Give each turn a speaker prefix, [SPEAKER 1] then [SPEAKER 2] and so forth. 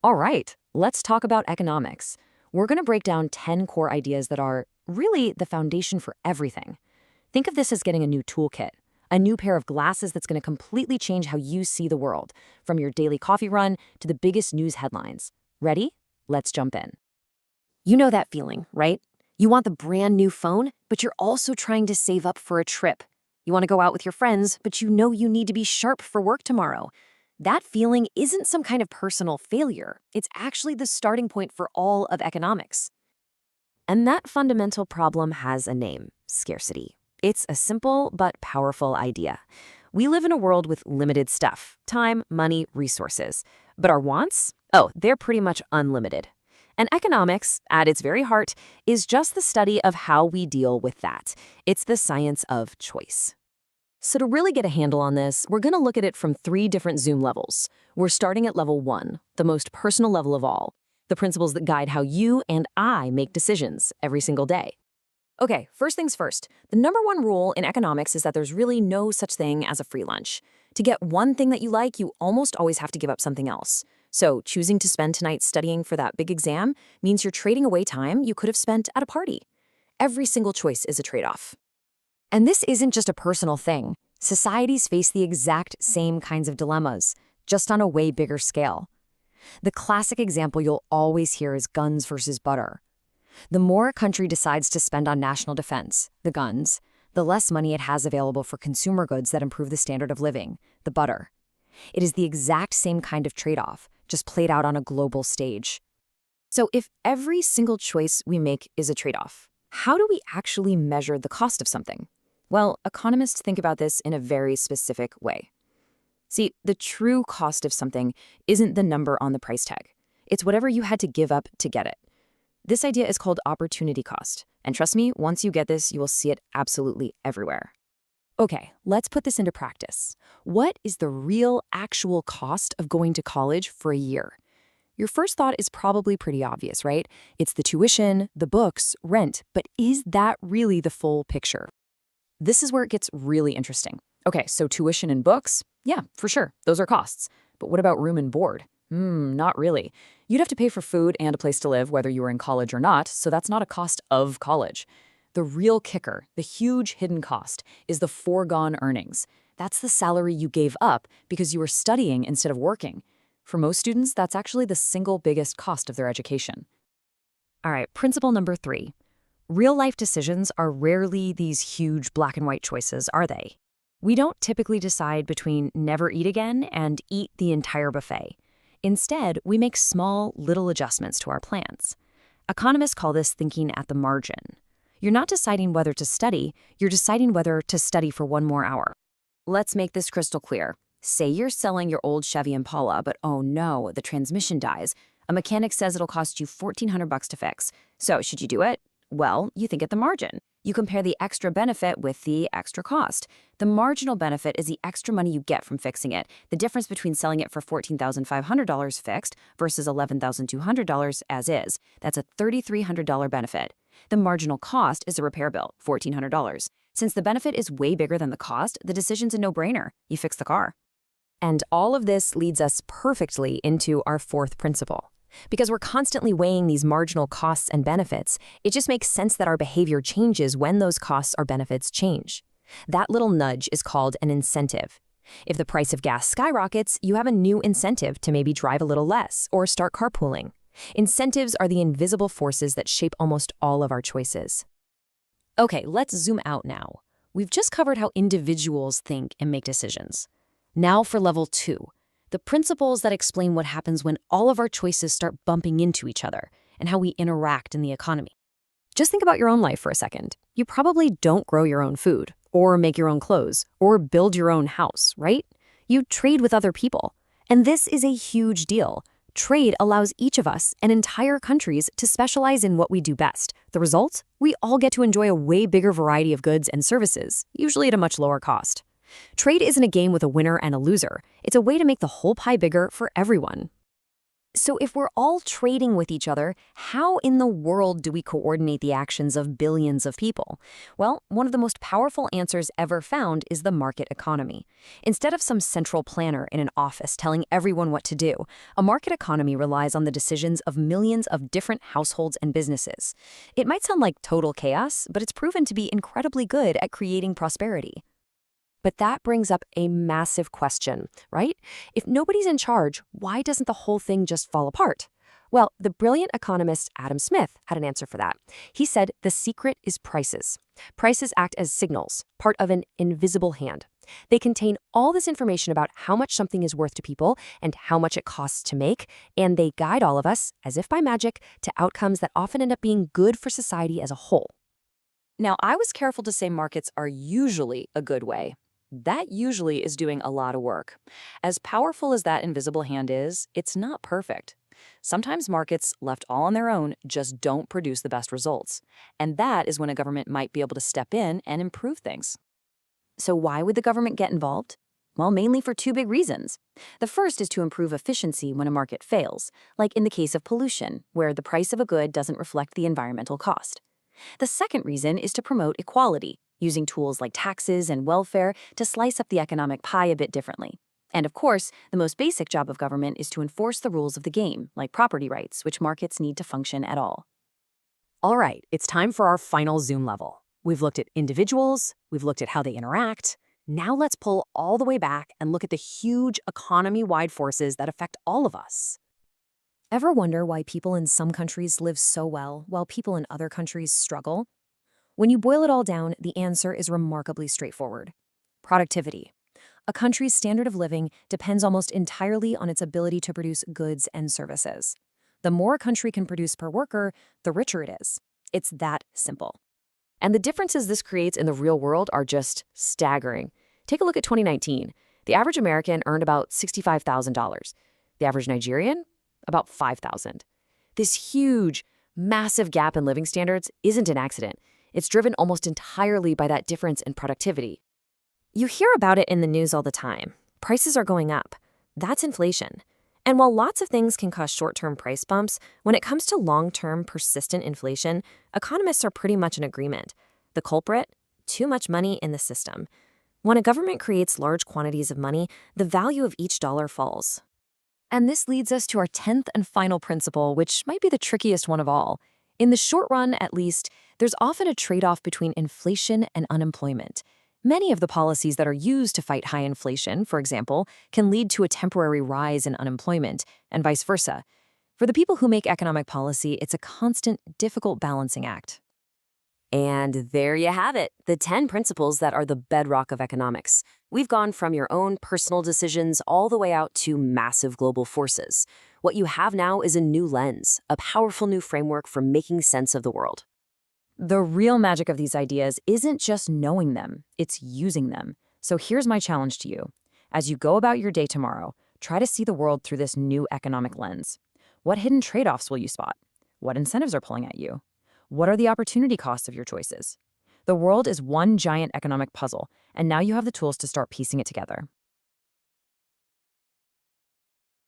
[SPEAKER 1] All right, let's talk about economics. We're going to break down 10 core ideas that are really the foundation for everything. Think of this as getting a new toolkit, a new pair of glasses that's going to completely change how you see the world, from your daily coffee run to the biggest news headlines. Ready? Let's jump in.
[SPEAKER 2] You know that feeling, right? You want the brand new phone, but you're also trying to save up for a trip. You want to go out with your friends, but you know you need to be sharp for work tomorrow. That feeling isn't some kind of personal failure. It's actually the starting point for all of economics.
[SPEAKER 1] And that fundamental problem has a name: scarcity. It's a simple but powerful idea. We live in a world with limited stuff: time, money, resources. But our wants? Oh, they're pretty much unlimited. And economics, at its very heart, is just the study of how we deal with that. It's the science of choice. So to really get a handle on this, we're going to look at it from three different zoom levels. We're starting at level 1, the most personal level of all, the principles that guide how you and I make decisions every single day. Okay, first things first. The number one rule in economics is that there's really no such thing as a free lunch. To get one thing that you like, you almost always have to give up something else. So choosing to spend tonight studying for that big exam means you're trading away time you could have spent at a party. Every single choice is a trade-off. And this isn't just a personal thing. Societies face the exact same kinds of dilemmas, just on a way bigger scale. The classic example you'll always hear is guns versus butter. The more a country decides to spend on national defense, the guns, the less money it has available for consumer goods that improve the standard of living, the butter. It is the exact same kind of trade-off, just played out on a global stage. So if every single choice we make is a trade-off, how do we actually measure the cost of something? Well, economists think about this in a very specific way. See, the true cost of something isn't the number on the price tag. It's whatever you had to give up to get it. This idea is called opportunity cost. And trust me, once you get this, you will see it absolutely everywhere. Okay, let's put this into practice. What is the real, actual cost of going to college for a year? Your first thought is probably pretty obvious, right? It's the tuition, the books, rent, but is that really the full picture? This is where it gets really interesting. Okay, so tuition and books? Yeah, for sure, those are costs. But what about room and board? Not really. You'd have to pay for food and a place to live whether you were in college or not, so that's not a cost of college. The real kicker, the huge hidden cost, is the foregone earnings. That's the salary you gave up because you were studying instead of working. For most students, that's actually the single biggest cost of their education. All right, principle number 3. Real-life decisions are rarely these huge black and white choices, are they? We don't typically decide between never eat again and eat the entire buffet. Instead, we make small, little adjustments to our plans. Economists call this thinking at the margin. You're not deciding whether to study, you're deciding whether to study for one more hour. Let's make this crystal clear. Say you're selling your old Chevy Impala, but oh no, the transmission dies. A mechanic says it'll cost you $1,400 to fix. So should you do it? Well, you think at the margin. You compare the extra benefit with the extra cost. The marginal benefit is the extra money you get from fixing it, the difference between selling it for $14,500 fixed versus $11,200 as is. That's a $3,300 benefit. The marginal cost is the repair bill, $1,400. Since the benefit is way bigger than the cost, the decision's a no-brainer. You fix the car. And all of this leads us perfectly into our fourth principle. Because we're constantly weighing these marginal costs and benefits, it just makes sense that our behavior changes when those costs or benefits change. That little nudge is called an incentive. If the price of gas skyrockets, you have a new incentive to maybe drive a little less or start carpooling. Incentives are the invisible forces that shape almost all of our choices. Okay, let's zoom out now. We've just covered how individuals think and make decisions. Now for level 2. The principles that explain what happens when all of our choices start bumping into each other and how we interact in the economy. Just think about your own life for a second. You probably don't grow your own food, or make your own clothes, or build your own house, right? You trade with other people. And this is a huge deal. Trade allows each of us and entire countries to specialize in what we do best. The result? We all get to enjoy a way bigger variety of goods and services, usually at a much lower cost. Trade isn't a game with a winner and a loser. It's a way to make the whole pie bigger for everyone.
[SPEAKER 2] So if we're all trading with each other, how in the world do we coordinate the actions of billions of people? Well, one of the most powerful answers ever found is the market economy. Instead of some central planner in an office telling everyone what to do, a market economy relies on the decisions of millions of different households and businesses. It might sound like total chaos, but it's proven to be incredibly good at creating prosperity. But that brings up a massive question, right? If nobody's in charge, why doesn't the whole thing just fall apart? Well, the brilliant economist Adam Smith had an answer for that. He said the secret is prices. Prices act as signals, part of an invisible hand. They contain all this information about how much something is worth to people and how much it costs to make, and they guide all of us, as if by magic, to outcomes that often end up being good for society as a whole.
[SPEAKER 1] Now, I was careful to say markets are usually a good way. That usually is doing a lot of work. As powerful as that invisible hand is, it's not perfect. Sometimes markets, left all on their own, just don't produce the best results. And that is when a government might be able to step in and improve things.
[SPEAKER 2] So why would the government get involved? Well, mainly for two big reasons. The first is to improve efficiency when a market fails, like in the case of pollution, where the price of a good doesn't reflect the environmental cost. The second reason is to promote equality, using tools like taxes and welfare to slice up the economic pie a bit differently. And of course, the most basic job of government is to enforce the rules of the game, like property rights, which markets need to function at all.
[SPEAKER 1] All right, it's time for our final zoom level. We've looked at individuals, we've looked at how they interact. Now let's pull all the way back and look at the huge economy-wide forces that affect all of us.
[SPEAKER 2] Ever wonder why people in some countries live so well while people in other countries struggle? When you boil it all down, the answer is remarkably straightforward. Productivity. A country's standard of living depends almost entirely on its ability to produce goods and services. The more a country can produce per worker, the richer it is. It's that simple.
[SPEAKER 1] And the differences this creates in the real world are just staggering. Take a look at 2019. The average American earned about $65,000. The average Nigerian, about $5,000. This huge, massive gap in living standards isn't an accident. It's driven almost entirely by that difference in productivity.
[SPEAKER 2] You hear about it in the news all the time. Prices are going up. That's inflation. And while lots of things can cause short-term price bumps, when it comes to long-term persistent inflation, economists are pretty much in agreement. The culprit? Too much money in the system. When a government creates large quantities of money, the value of each dollar falls. And this leads us to our 10th and final principle, which might be the trickiest one of all. In the short run, at least, there's often a trade-off between inflation and unemployment. Many of the policies that are used to fight high inflation, for example, can lead to a temporary rise in unemployment, and vice versa. For the people who make economic policy, it's a constant, difficult balancing act.
[SPEAKER 1] And there you have it, the 10 principles that are the bedrock of economics. We've gone from your own personal decisions all the way out to massive global forces. What you have now is a new lens, a powerful new framework for making sense of the world.
[SPEAKER 2] The real magic of these ideas isn't just knowing them, it's using them. So here's my challenge to you. As you go about your day tomorrow, try to see the world through this new economic lens. What hidden trade-offs will you spot? What incentives are pulling at you? What are the opportunity costs of your choices? The world is one giant economic puzzle, and now you have the tools to start piecing it together.